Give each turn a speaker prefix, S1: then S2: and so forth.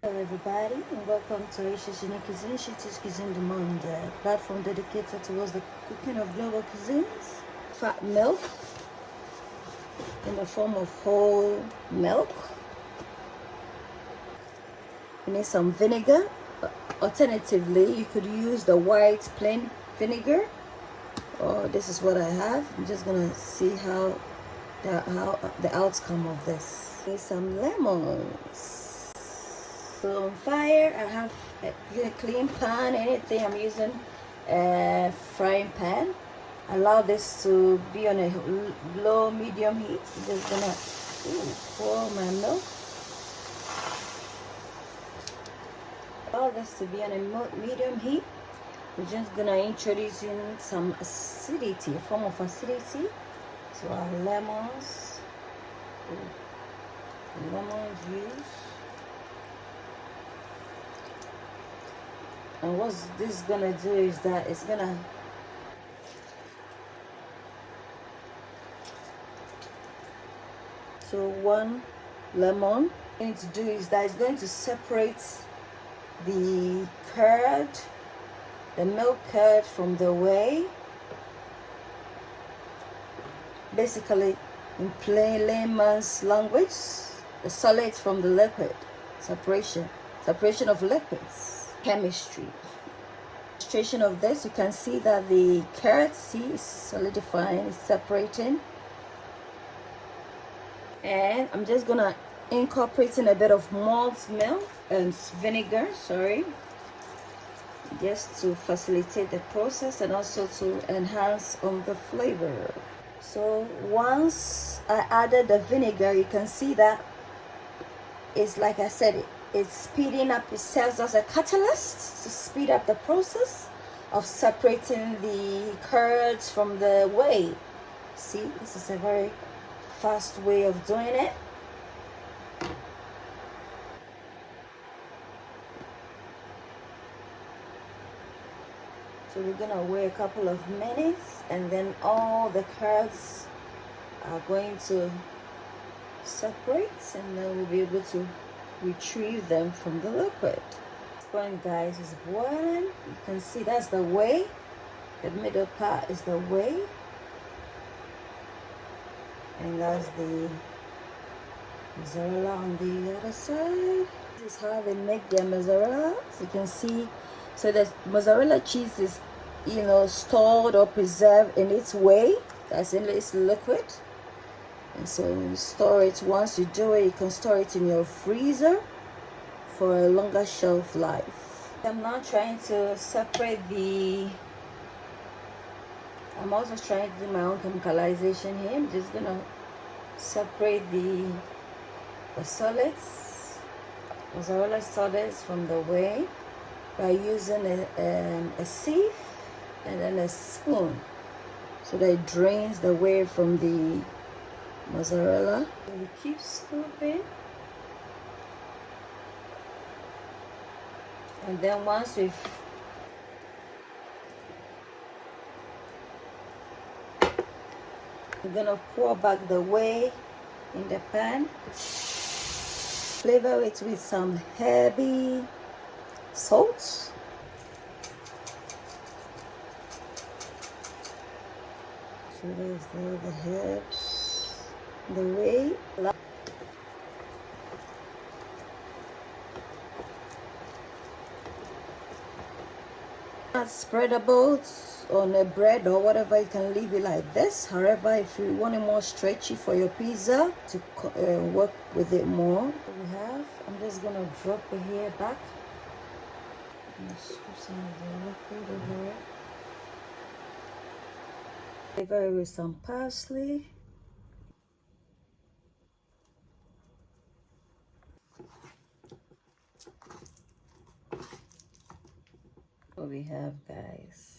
S1: Hello everybody and welcome to KOSUA Ne Cuisine du Monde, a platform dedicated towards the cooking of global cuisines. Fat milk in the form of whole milk. You need some vinegar. Alternatively, you could use the white plain vinegar, or this is what I have. I'm just gonna see how the outcome of this. Need some lemons. So on fire, I have a clean pan. Anything I'm using, a frying pan. Allow this to be on a low medium heat. I'm just gonna pour my milk. Allow this to be on a medium heat. We're just gonna introduce in some acidity, a form of acidity. So our lemons, lemon juice. And what this is gonna do is that it's gonna one lemon. What going to do is that it's going to separate the curd, the milk curd from the whey. Basically, in plain layman's language, the solid from the liquid, separation of liquids. Chemistry. Illustration of this, you can see that the curd, is solidifying, it's separating. And I'm just gonna incorporate in a bit of malt milk and vinegar, just to facilitate the process and also to enhance on the flavor. So once I added the vinegar, you can see that it's, like I said, it's speeding up. It serves as a catalyst to speed up the process of separating the curds from the whey. See, this is a very fast way of doing it. So we're gonna wait a couple of minutes, and then all the curds are going to separate, and then we'll be able to retrieve them from the liquid. This point, guys, is boiling. You can see that's the whey. The middle part is the whey, and that's the mozzarella on the other side. This is how they make their mozzarella. So you can see, so the mozzarella cheese is, stored or preserved in its whey. That's in its liquid. And so you store it. Once you do it, you can store it in your freezer for a longer shelf life. I'm now trying to separate I'm also trying to do my own chemicalization here. I'm just gonna separate the solids, mozzarella solids from the whey by using a sieve and then a spoon, so that it drains the whey from the mozzarella. So we keep scooping, and then once we're gonna pour back the whey in the pan, flavor it with some herby salt. So there's the herbs, the whey. Spreadable on a bread or whatever, you can leave it like this. However, if you want it more stretchy for your pizza to work with it more, I'm just gonna drop it here back and scoop some of the liquid over it. Flavor it with some parsley. What we have, guys.